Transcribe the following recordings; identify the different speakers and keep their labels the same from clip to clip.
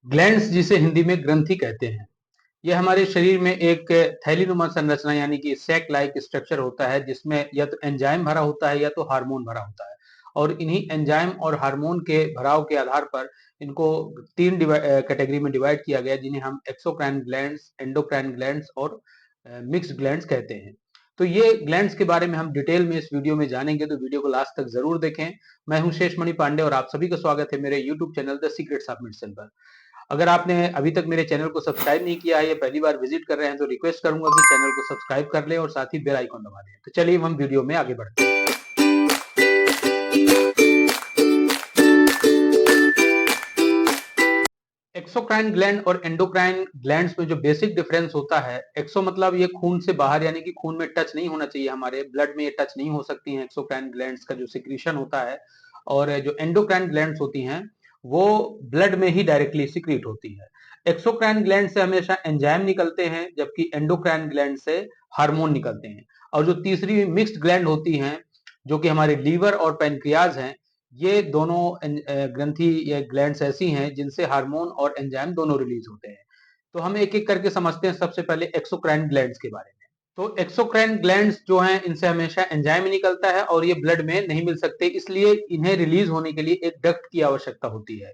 Speaker 1: Glands जिसे हिंदी में ग्रंथि कहते हैं, यह हमारे शरीर में एक थैलीनुमा संरचना यानी कि सैक लाइक स्ट्रक्चर होता है जिसमें या तो एंजाइम भरा होता है या तो हार्मोन भरा होता है। और इन्हीं एंजाइम और हार्मोन के भराव के आधार पर इनको तीन कैटेगरी में डिवाइड किया गया, जिन्हें हम एक्सोक्राइन ग्लैंड्स, एंडोक्राइन ग्लैंड्स और मिक्स्ड ग्लैंड्स कहते हैं। तो ये ग्लैंड्स के बारे में हम डिटेल में इस वीडियो में जानेंगे, तो वीडियो को लास्ट तक जरूर देखें। मैं हूं शेषमणि पांडे और आप सभी का स्वागत है मेरे YouTube channel the secrets of medicine पर। अगर आपने अभी तक मेरे चैनल को सब्सक्राइब नहीं किया है या पहली बार विजिट कर रहे हैं तो रिक्वेस्ट करूंगा कि चैनल को सब्सक्राइब कर लें और साथ ही बेल आइकन दबा दें। तो चलिए हम वीडियो में आगे बढ़ते हैं। एक्सोक्राइन ग्लैंड और एंडोक्राइन ग्लैंड्स में जो बेसिक डिफरेंस होता है, एक्सो मतलब ये खून से बाहर यानी कि खून में टच नहीं होना चाहिए, हमारे ब्लड में ये टच नहीं हो सकती हैं एक्सोक्राइन ग्लैंड्स का जो सिक्रीशन होता है। और जो एंडोक्राइन ग्लैंड्स होती हैं वो ब्लड में ही डायरेक्टली सिक्रीट होती है। एक्सोक्राइन ग्लैंड से हमेशा एंजाइम निकलते हैं जबकि एंडोक्राइन ग्लैंड से हार्मोन निकलते हैं। और जो तीसरी मिक्स्ड ग्लैंड होती हैं जो कि हमारे लीवर और पैनक्रियाज हैं, ये दोनों ग्रंथि या ग्लैंड्स ऐसी हैं जिनसे हार्मोन और एंजाइम दोनों रिलीज होते हैं। तो हम एक एक करके समझते हैं सबसे पहले एक्सोक्राइन ग्लैंड्स के बारे में। तो एक्सोक्राइन ग्लैंड्स जो हैं इनसे हमेशा एंजाइम निकलता है और ये ब्लड में नहीं मिल सकते, इसलिए इन्हें रिलीज होने के लिए एक डक्ट की आवश्यकता होती है।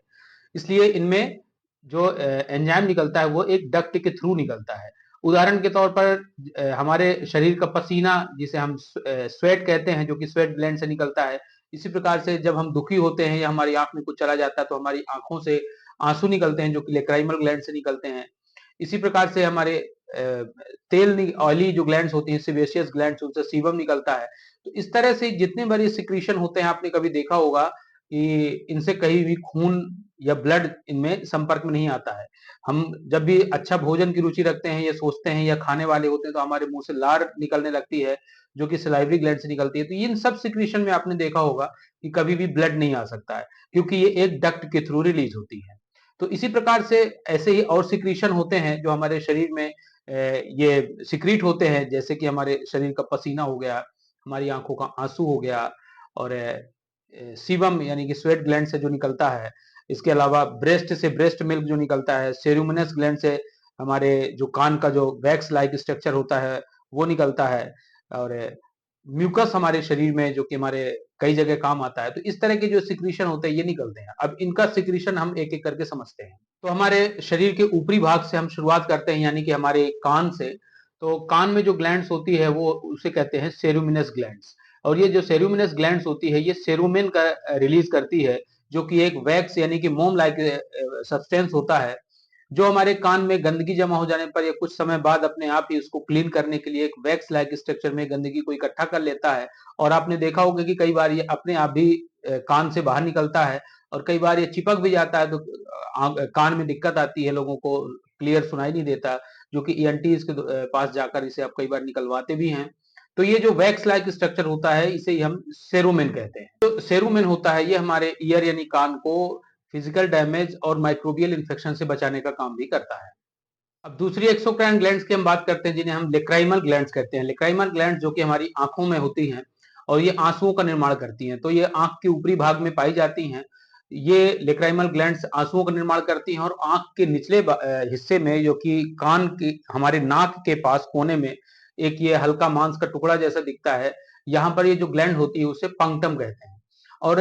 Speaker 1: इसलिए इनमें जो एंजाइम निकलता है वो एक डक्ट के थ्रू निकलता है। उदाहरण के तौर पर हमारे शरीर का पसीना जिसे हम स्वेट कहते हैं, जो कि स्वेट ग्लैंड से निकलता है। इसी प्रकार से जब हम दुखी होते हैं या हमारी आंख में कुछ चला जाता है तो हमारी आंखों से आंसू निकलते हैं जो कि लेक्राइमल ग्लैंड से निकलते हैं। इसी प्रकार से हमारे तेल ऑयली जो ग्लैंड्स होती हैं, सेबेशियस ग्लैंड्स, उनसे सीबम निकलता है। तो इस तरह से जितने बार ये सिक्रीशन होते हैं, आपने कभी देखा होगा कि इनसे कहीं भी खून या ब्लड इनमें संपर्क में नहीं आता है। हम जब भी अच्छा भोजन की रुचि रखते हैं या सोचते हैं या खाने वाले होते हैं तो हमारे मुंह से लार निकलने लगती है जो कि सलाइवरी ग्लैंड से निकलती है। तो इन सब सिक्रीशन में आपने देखा होगा कि कभी भी ब्लड नहीं आ सकता है क्योंकि ये एक डक्ट के थ्रू रिलीज होती है। तो इसी प्रकार से ऐसे ही और सिक्रीशन होते हैं जो हमारे शरीर में ये सिक्रीट होते हैं, जैसे कि हमारे शरीर का पसीना हो गया, हमारी आंखों का आंसू हो गया और सीबम यानी कि स्वेट ग्लैंड से जो निकलता है। इसके अलावा ब्रेस्ट से ब्रेस्ट मिल्क जो निकलता है, सेरुमिनस ग्लैंड से हमारे जो कान का जो वैक्स लाइक स्ट्रक्चर होता है वो निकलता है। और म्यूकस हमारे शरीर में जो कि हमारे कई जगह काम आता है। तो इस तरह के जो सिक्रीशन होते हैं ये निकलते हैं। अब इनका सिक्रीशन हम एक एक करके समझते हैं। तो हमारे शरीर के ऊपरी भाग से हम शुरुआत करते हैं यानी कि हमारे कान से। तो कान में जो ग्लैंड्स होती है वो उसे कहते हैं सेरुमिनस ग्लैंड्स। और ये जो सेरुमिनस ग्लैंड्स होती है ये सेरुमेन का रिलीज करती है, जो कि एक वैक्स यानी कि मोम लाइक सब्सटेंस होता है, जो हमारे कान में गंदगी जमा हो जाने पर या कुछ समय बाद अपने आप ही उसको क्लीन करने के लिए एक वैक्स लाइक स्ट्रक्चर में गंदगी को इकट्ठा कर लेता है। और आपने देखा होगा कि कई बार ये अपने आप भी कान से बाहर निकलता है और कई बार ये चिपक भी जाता है तो कान में दिक्कत आती है, लोगों को क्लियर सुनाई नहीं देता, जो कि ईएनटीज के पास जाकर इसे आप कई बार निकलवाते भी हैं। तो ये जो वैक्स लाइक स्ट्रक्चर होता है इसे ही हम सेरुमेन कहते हैं। तो सेरुमेन होता है ये हमारे ईयर यानी कान को फिजिकल डैमेज और माइक्रोबियल इन्फेक्शन से बचाने का काम भी करता है। अब दूसरी एक्सोक्राइन ग्लैंड्स की हम बात करते हैं जिन्हें हम लेक्राइमल ग्लैंड्स कहते हैं। लेक्राइमल ग्लैंड्स जो कि हमारी आंखों में होती हैं और ये आंसुओं का निर्माण करती हैं। तो ये आंख के ऊपरी भाग में पाई जाती हैं। ये लेक्राइमल ग्लैंड्स आंसुओं का निर्माण करती हैं और आंख के निचले हिस्से में, जो कि कान की हमारे नाक के पास कोने में एक ये हल्का मांस का टुकड़ा जैसा दिखता है, यहाँ पर ये जो ग्लैंड होती है उसे पंक्टम कहते हैं। और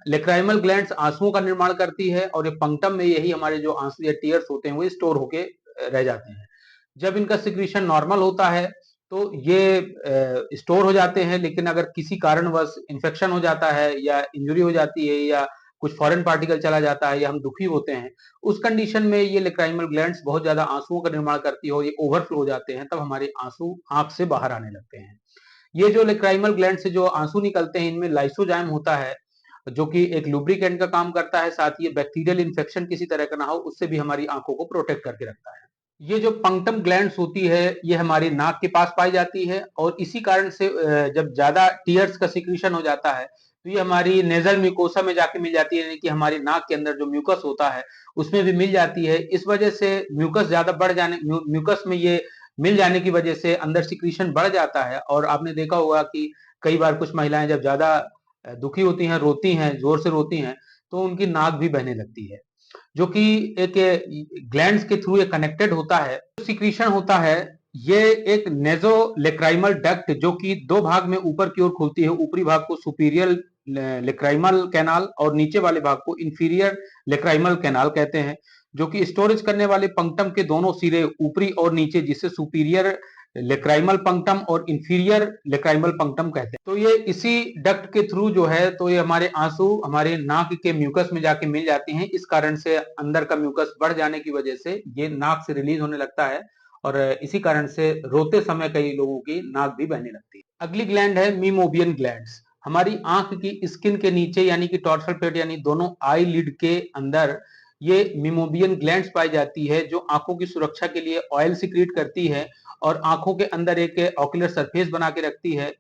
Speaker 1: लेक्राइमल ग्लैंड्स आंसुओं का निर्माण करती है और ये पंक्टम में यही हमारे जो आंसू या टीयर्स होते हैं वो स्टोर होके रह जाते हैं। जब इनका सिक्रीशन नॉर्मल होता है तो ये स्टोर हो जाते हैं, लेकिन अगर किसी कारणवश इन्फेक्शन हो जाता है या इंजरी हो जाती है या कुछ फॉरेन पार्टिकल चला जाता है या हम दुखी होते हैं, उस कंडीशन में ये लेक्राइमल ग्लैंड्स बहुत ज्यादा आंसुओं का निर्माण करती है और ये ओवरफ्लो हो जाते हैं, तब हमारे आंसू आंख से बाहर आने लगते हैं। ये जो लेक्राइमल ग्लैंड से जो आंसू निकलते हैं इनमें लाइसोजाइम होता है जो कि एक लुब्रिकेंट का काम करता है, साथ ही ये बैक्टीरियल इन्फेक्शन किसी तरह का ना हो उससे भी हमारी आंखों को प्रोटेक्ट करके रखता है। ये जो पंक्टम ग्लैंड्स होती है ये हमारी नाक के पास पाई जाती है और इसी कारण से जब ज्यादा टीयर्स का सिक्रीशन हो जाता है तो ये हमारी नेजल म्यूकोसा में जाके मिल जाती है, यानी कि हमारी नाक के अंदर जो म्यूकस होता है उसमें भी मिल जाती है। इस वजह से म्यूकस ज्यादा बढ़ जाने म्यूकस में ये मिल जाने की वजह से अंदर सिक्रीशन बढ़ जाता है और आपने देखा होगा कि कई बार कुछ महिलाएं जब ज्यादा दुखी होती हैं, रोती हैं, जोर से रोती हैं, तो उनकी नाक भी बहने लगती है। जो कि एक ग्लैंड्स के थ्रू ये कनेक्टेड होता है। जो सिक्रीशन होता है ये एक नेजोलेक्राइमल डक्ट जो कि दो भाग में ऊपर की ओर खुलती है। ऊपरी भाग को सुपीरियर लेक्राइमल कैनाल और नीचे वाले भाग को इंफीरियर लेक्राइमल कैनाल कहते हैं, जो कि स्टोरेज करने वाले पंक्टम के दोनों सिरे ऊपरी और नीचे, जिसे सुपीरियर लेक्राइमल पंक्टम और इंफीरियर लेक्राइमल पंक्टम कहते हैं। तो ये इसी डक्ट के थ्रू जो है तो ये हमारे आंसू हमारे नाक के म्यूकस में जाके मिल जाती हैं। इस कारण से अंदर का म्यूकस बढ़ जाने की वजह से ये नाक से रिलीज होने लगता है और इसी कारण से रोते समय कई लोगों की नाक भी बहने लगती है। अगली ग्लैंड है मीमोबियन ग्लैंड्स। हमारी आंख की स्किन के नीचे यानी कि टॉर्सल प्लेट यानी दोनों आई लिड के अंदर ये मीमोबियन ग्लैंड्स पाई जाती है, जो आंखों की सुरक्षा के लिए ऑयल सिक्रीट करती है और आंखों के अंदर एक ऑक्यूलर सरफेस बना के रखती है,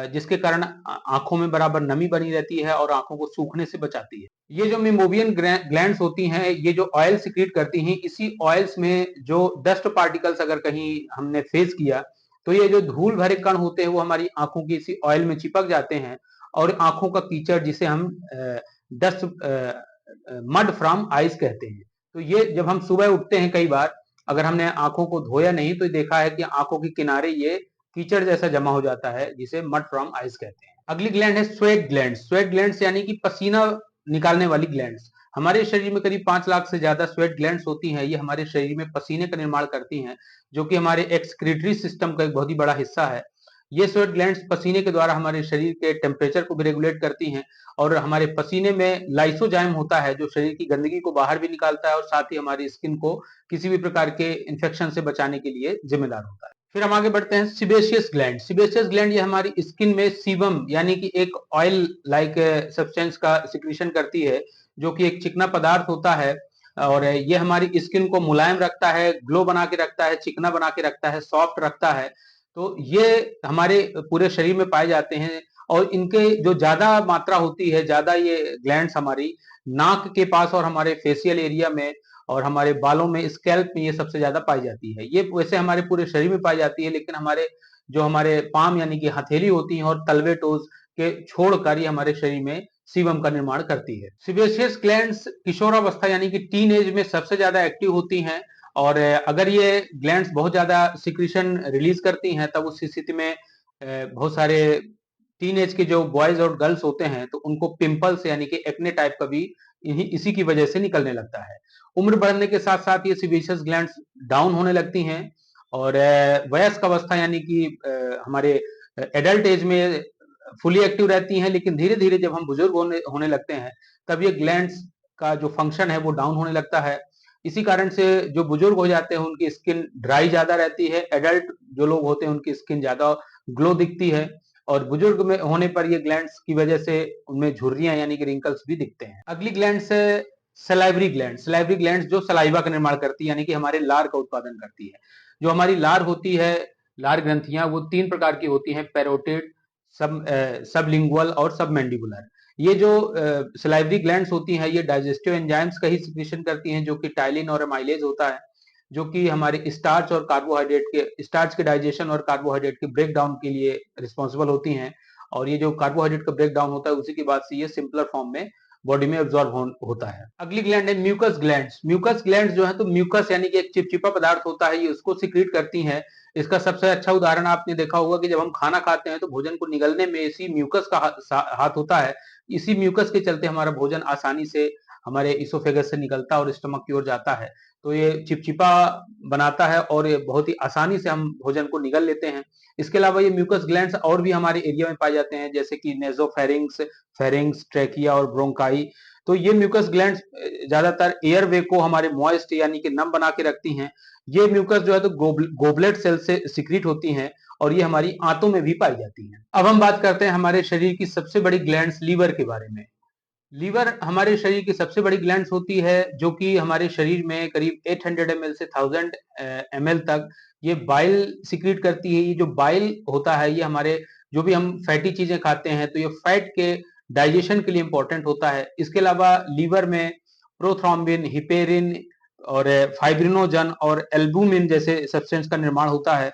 Speaker 1: जिसके कारण आंखों में बराबर नमी बनी रहती है और आंखों को सूखने से बचाती है। ये जो मीमोबियन ग्लैंड्स होती हैं ये जो ऑयल सिक्रीट करती हैं, इसी ऑयल्स में जो डस्ट पार्टिकल्स अगर कहीं हमने फेस किया तो ये जो धूल भरे कण होते हैं वो हमारी आंखों की इसी ऑयल में चिपक जाते हैं और आंखों का कीचड़, जिसे हम डस्ट मड फ्रॉम आइज कहते हैं। तो ये जब हम सुबह उठते हैं कई बार अगर हमने आंखों को धोया नहीं तो देखा है कि आंखों के किनारे ये कीचड़ जैसा जमा हो जाता है, जिसे मड फ्रॉम आइज कहते हैं। अगली ग्लैंड है स्वेट ग्लैंड्स। स्वेट ग्लैंड्स यानी कि पसीना निकालने वाली ग्लैंड्स। हमारे शरीर में करीब 5 लाख से ज्यादा स्वेट ग्लैंड्स होती हैं। ये हमारे शरीर में पसीने का निर्माण करती हैं, जो कि हमारे एक्सक्रीटरी सिस्टम का एक बहुत ही बड़ा हिस्सा है। ये स्वेट ग्लैंड्स पसीने के द्वारा हमारे शरीर के टेम्परेचर को भी रेगुलेट करती हैं और हमारे पसीने में लाइसोजाइम होता है जो शरीर की गंदगी को बाहर भी निकालता है और साथ ही हमारी स्किन को किसी भी प्रकार के इन्फेक्शन से बचाने के लिए जिम्मेदार होता है। फिर हम आगे बढ़ते हैं सिबेशियस ग्लैंड। सिबेशियस ग्लैंड ये हमारी स्किन में सीबम यानी कि एक ऑयल लाइक सब्सटेंस का सिक्रीशन करती है, जो कि एक चिकना पदार्थ होता है और ये हमारी स्किन को मुलायम रखता है, ग्लो बना के रखता है, चिकना बना के रखता है, सॉफ्ट रखता है। तो ये हमारे पूरे शरीर में पाए जाते हैं और इनके जो ज्यादा मात्रा होती है, ज्यादा ये ग्लैंड्स हमारी नाक के पास और हमारे फेशियल एरिया में और हमारे बालों में, स्कैल्प में ये सबसे ज्यादा पाई जाती है। ये वैसे हमारे पूरे शरीर में पाई जाती है, लेकिन हमारे पाम यानी कि हथेली होती है और तलवे टोज के छोड़कर ये हमारे शरीर में सीबम का निर्माण करती है। सिबेशियस ग्लैंड्स किशोरावस्था यानी कि टीन एज में सबसे ज्यादा एक्टिव होती हैं और अगर ये ग्लैंड्स बहुत ज्यादा सिक्रीशन रिलीज करती हैं तब उस स्थिति में बहुत सारे टीनेज के जो बॉयज और गर्ल्स होते हैं तो उनको पिंपल्स यानी कि एक्ने टाइप का भी इसी की वजह से निकलने लगता है। उम्र बढ़ने के साथ साथ ये सिबेशियस ग्लैंड्स डाउन होने लगती हैं और वयस्क अवस्था यानी कि हमारे एडल्ट एज में फुली एक्टिव रहती हैं, लेकिन धीरे धीरे जब हम बुजुर्ग होने लगते हैं तब ये ग्लैंड्स का जो फंक्शन है वो डाउन होने लगता है। इसी कारण से जो बुजुर्ग हो जाते हैं उनकी स्किन ड्राई ज्यादा रहती है, एडल्ट जो लोग होते हैं उनकी स्किन ज्यादा ग्लो दिखती है और बुजुर्ग में होने पर ये ग्लैंड्स की वजह से उनमें झुर्रियां यानी कि रिंकल्स भी दिखते हैं। अगली ग्लैंड्स है सलाइवरी ग्लैंड। सलाइवरी ग्लैंड्स जो सलाइवा का निर्माण करती है यानी कि हमारे लार का उत्पादन करती है। जो हमारी लार होती है, लार ग्रंथियां, वो 3 प्रकार की होती हैं, पैरोटिड, सबलिंगुअल और सबमैंडिबुलर। ये जो सलाइवरी ग्लैंड्स होती हैं ये डाइजेस्टिव एंजाइम्स का ही सिक्रीशन करती हैं, जो कि टाइलिन और अमाइलेज होता है, जो कि हमारे स्टार्च के डाइजेशन और कार्बोहाइड्रेट के ब्रेक डाउन के लिए रिस्पॉन्सिबल होती हैं और ये जो कार्बोहाइड्रेट का ब्रेक डाउन होता है उसी के बाद से ये सिंपलर फॉर्म में बॉडी में एब्जॉर्ब होता है। अगली ग्लैंड है म्यूकस ग्लैंड्स। म्यूकस ग्लैंड्स जो है तो म्यूकस यानी कि एक चिपचिपा पदार्थ होता है, ये उसको सिक्रीट करती हैं। इसका सबसे अच्छा उदाहरण आपने देखा होगा कि जब हम खाना खाते हैं तो भोजन को निगलने में इसी म्यूकस का हाथ होता है। इसी म्यूकस के चलते हमारा भोजन आसानी से हमारे इसोफेगस से निकलता है और स्टमक की ओर जाता है। तो ये चिपचिपा बनाता है और ये बहुत ही आसानी से हम भोजन को निगल लेते हैं। इसके अलावा ये म्यूकस ग्लैंड्स और भी हमारे एरिया में पाए जाते हैं, जैसे कि नेजोफेरिंग्स, फेरिंग्स, ट्रेकिया और ब्रोंकाई। तो ये म्यूकस ग्लैंड्स ज्यादातर एयरवे को हमारे मॉइस्ट यानी कि नम बना के रखती हैं। ये म्यूकस जो है तो गोबलेट सेल से सिक्रीट होती हैं और ये हमारी आंतों में भी पाई जाती हैं। अब हम बात करते हैं हमारे शरीर की सबसे बड़ी ग्लैंड्स लीवर के बारे में। लीवर हमारे शरीर की सबसे बड़ी ग्लैंड्स होती है, जो कि हमारे शरीर में करीब 800 ml से 1000 ml तक ये बाइल सिक्रीट करती है। ये जो बाइल होता है ये हमारे जो भी हम फैटी चीजें खाते हैं तो ये फैट के डाइजेशन के लिए इंपॉर्टेंट होता है। इसके अलावा लीवर में प्रोथ्रोम्बिन, हिपेरिन और फाइब्रिनोजन और एल्बुमिन जैसे सब्सटेंस का निर्माण होता है।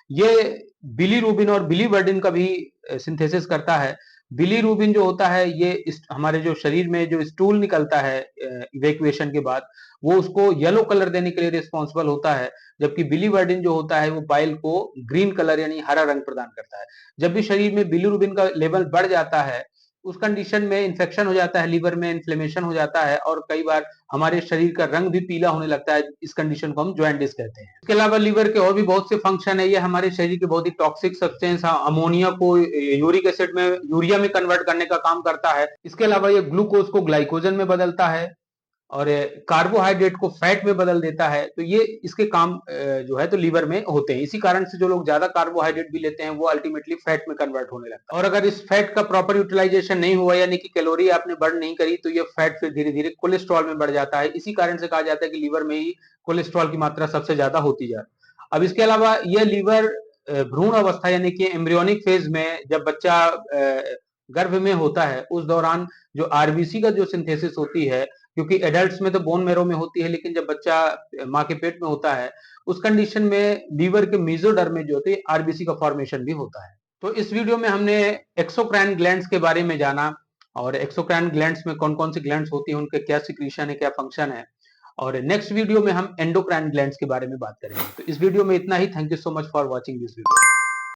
Speaker 1: ये बिलीरुबिन और बिलीवर्डिन का भी सिंथेसिस करता है। बिलीरुबिन जो होता है ये हमारे जो शरीर में जो स्टूल निकलता है इवैक्यूएशन के बाद, वो उसको येलो कलर देने के लिए रिस्पॉन्सिबल होता है, जबकि बिलीवर्डिन जो होता है वो बाइल को ग्रीन कलर यानी हरा रंग प्रदान करता है। जब भी शरीर में बिलीरुबिन का लेवल बढ़ जाता है, उस कंडीशन में इन्फेक्शन हो जाता है, लीवर में इन्फ्लेमेशन हो जाता है और कई बार हमारे शरीर का रंग भी पीला होने लगता है। इस कंडीशन को हम जॉन्डिस कहते हैं। इसके अलावा लीवर के और भी बहुत से फंक्शन है। ये हमारे शरीर के बहुत ही टॉक्सिक सब्सटेंस अमोनिया को यूरिक एसिड में यूरिया में कन्वर्ट करने का काम करता है। इसके अलावा ये ग्लूकोज को ग्लाइकोजन में बदलता है और कार्बोहाइड्रेट को फैट में बदल देता है। तो ये इसके काम जो है तो लीवर में होते हैं। इसी कारण से जो लोग ज्यादा कार्बोहाइड्रेट भी लेते हैं वो अल्टीमेटली फैट में कन्वर्ट होने लगता है। और अगर इस फैट का प्रॉपर यूटिलाइजेशन नहीं हुआ यानी कि कैलोरी आपने बर्न नहीं करी तो ये फैट फिर धीरे धीरे कोलेस्ट्रॉल में बढ़ जाता है। इसी कारण से कहा जाता है कि लीवर में ही कोलेस्ट्रॉल की मात्रा सबसे ज्यादा होती जाती है। अब इसके अलावा यह लीवर भ्रूण अवस्था यानी कि एम्ब्रियोनिक फेज में जब बच्चा गर्भ में होता है उस दौरान जो आरबीसी का जो सिंथेसिस होती है, क्योंकि एडल्ट्स में तो बोन मैरो में होती है लेकिन जब बच्चा माँ के पेट में होता है उस कंडीशन में लीवर के मेसोडर्म में जो होती है आरबीसी का फॉर्मेशन भी होता है। तो इस वीडियो में हमने एक्सोक्राइन ग्लैंड्स के बारे में जाना और एक्सोक्राइन ग्लैंड्स में कौन कौन सी ग्लैंड्स होती हैं, उनके क्या सिक्रीशन है, क्या फंक्शन है। और नेक्स्ट वीडियो में हम एंडोक्राइन ग्लैंड्स के बारे में बात करेंगे। तो इस वीडियो में इतना ही। Thank you so much for watching this video.